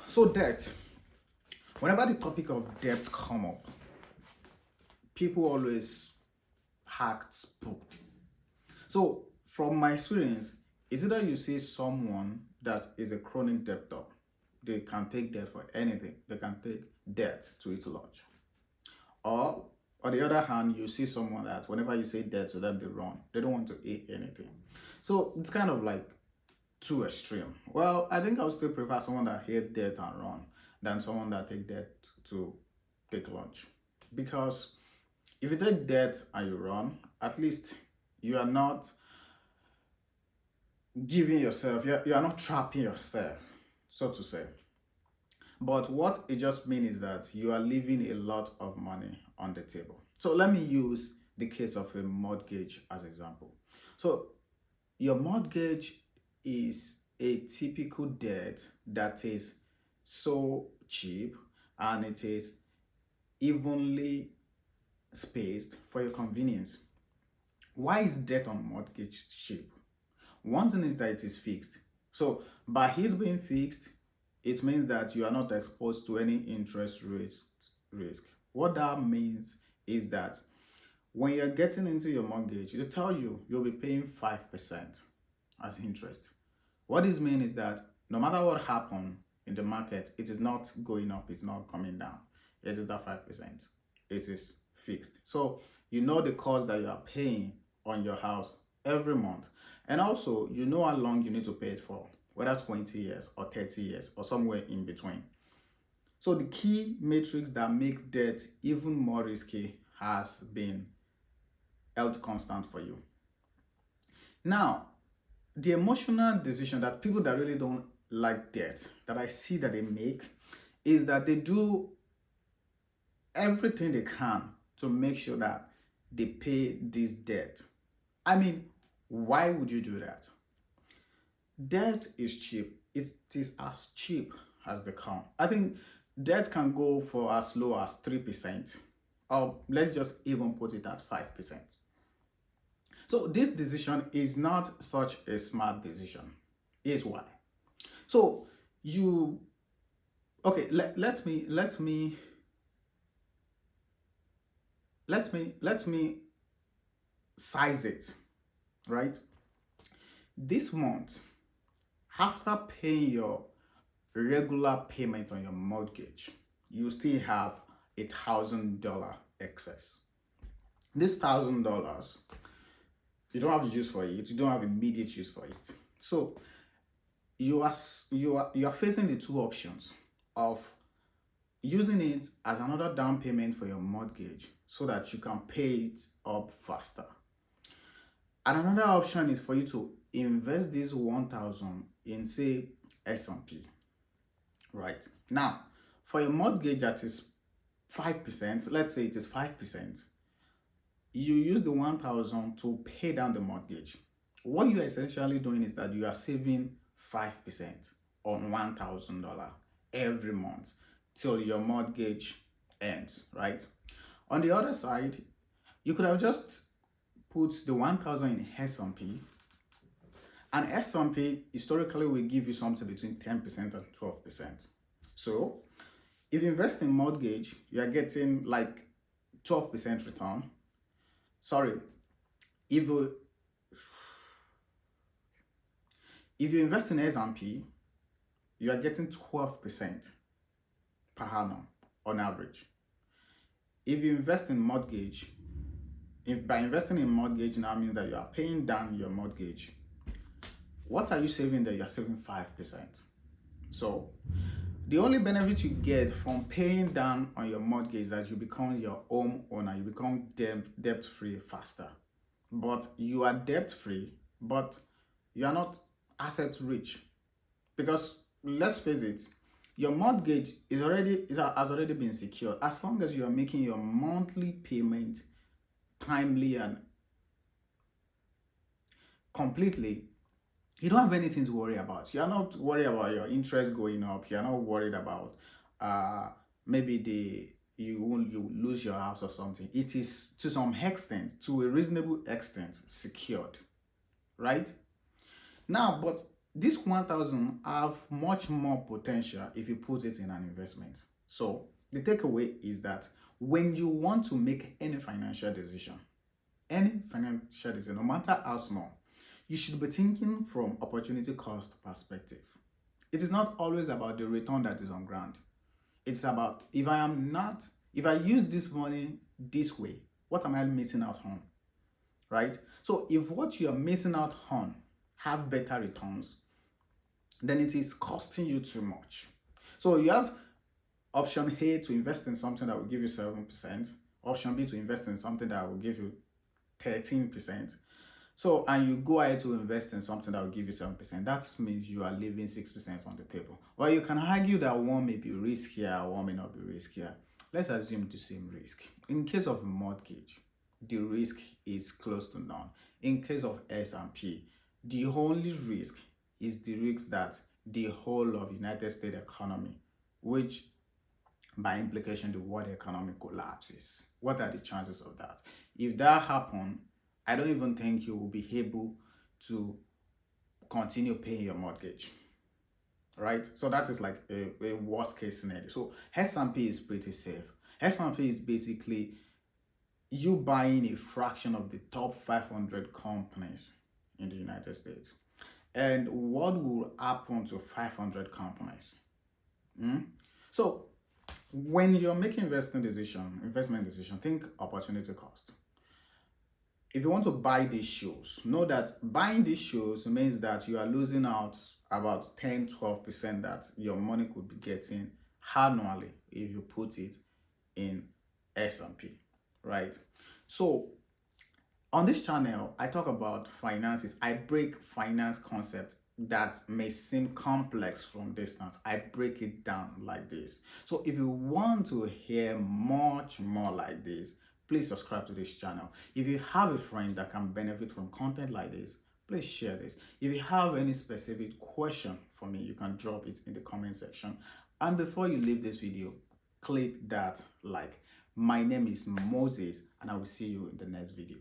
So debt. Whenever the topic of debt come up, people always act spooked. So from my experience, it's either you see someone that is a chronic debtor, they can take debt for anything. They can take debt to its lodge. Or on the other hand, you see someone that whenever you say debt to them, they run. They don't want to eat anything. So it's kind of like too extreme. Well, I think I would still prefer someone that hate debt and run than someone that take debt to take lunch. Because if you take debt and you run, at least you are not giving yourself, you are not trapping yourself, so to say. But what it just means is that you are leaving a lot of money on the table. So let me use the case of a mortgage as example. So your mortgage is a typical debt that is so cheap and it is evenly spaced for your convenience. Why is debt on mortgage cheap? One thing is that it is fixed. So by his being fixed, it means that you are not exposed to any interest risk. What that means is that when you're getting into your mortgage, they tell you you'll be paying 5% as interest. What this means is that no matter what happens in the market, it is not going up, it's not coming down. It is that 5%. It is fixed. So you know the cost that you are paying on your house every month. And also, you know how long you need to pay it for, whether 20 years or 30 years or somewhere in between. So the key metrics that make debt even more risky has been held constant for you. Now, the emotional decision that people that really don't like debt, that I see that they make, is that they do everything they can to make sure that they pay this debt. I mean, why would you do that? Debt is cheap. It is as cheap as they come. I think debt can go for as low as 3%, or let's just even put it at 5%. So this decision is not such a smart decision. Here's why. So you, okay, let me size it, right? This month, after paying your regular payment on your mortgage, you still have $1,000 excess. This $1,000, you don't have use for it. You don't have immediate use for it. So you are facing the two options of using it as another down payment for your mortgage so that you can pay it up faster. And another option is for you to invest this 1,000 in, say, S&P. Right. Now, for your mortgage that is 5%, let's say it is 5%, you use the 1,000 to pay down the mortgage. What you are essentially doing is that you are saving 5% on $1,000 every month till your mortgage ends, right? On the other side, you could have just put the 1,000 in S&P, and S&P historically will give you something between 10% and 12%. So if you invest in mortgage, you are getting like 12% return. Sorry, if you invest in S&P, you are getting 12% per annum on average. If you invest in mortgage, if by investing in mortgage now means that you are paying down your mortgage, what are you saving there? You are saving 5%. So the only benefit you get from paying down on your mortgage is that you become your home owner, you become debt-free faster. But you are debt-free, but you are not asset rich. Because let's face it, your mortgage has already been secured. As long as you are making your monthly payment timely and completely, you don't have anything to worry about. You are not worried about your interest going up. You are not worried about maybe you lose your house or something. It is to some extent, to a reasonable extent, secured, right? Now, but this 1,000 have much more potential if you put it in an investment. So the takeaway is that when you want to make any financial decision, no matter how small, you should be thinking from opportunity cost perspective. It is not always about the return that is on ground. It's about if I use this money this way, what am I missing out on? Right? So if what you are missing out on have better returns, then it is costing you too much. So you have option A to invest in something that will give you 7%, option B to invest in something that will give you 13%. So, and you go ahead to invest in something that will give you 7%. That means you are leaving 6% on the table. Well, you can argue that one may be riskier, one may not be riskier. Let's assume the same risk. In case of a mortgage, the risk is close to none. In case of S&P, the only risk is the risk that the whole of United States economy, which by implication the world economy collapses. What are the chances of that? If that happens, I don't even think you will be able to continue paying your mortgage, right? So that is like a worst case scenario. So S&P is pretty safe. S&P is basically you buying a fraction of the top 500 companies in the United States. And what will happen to 500 companies? So when you're making investment decision, think opportunity cost. If you want to buy these shoes, know that buying these shoes means that you are losing out about 10-12% that your money could be getting annually if you put it in S&P, right? So on this channel, I talk about finances. I break finance concepts that may seem complex from distance. I break it down like this. So if you want to hear much more like this, please subscribe to this channel. If you have a friend that can benefit from content like this, please share this. If you have any specific question for me, you can drop it in the comment section. And before you leave this video, click that like. My name is Moses, and I will see you in the next video.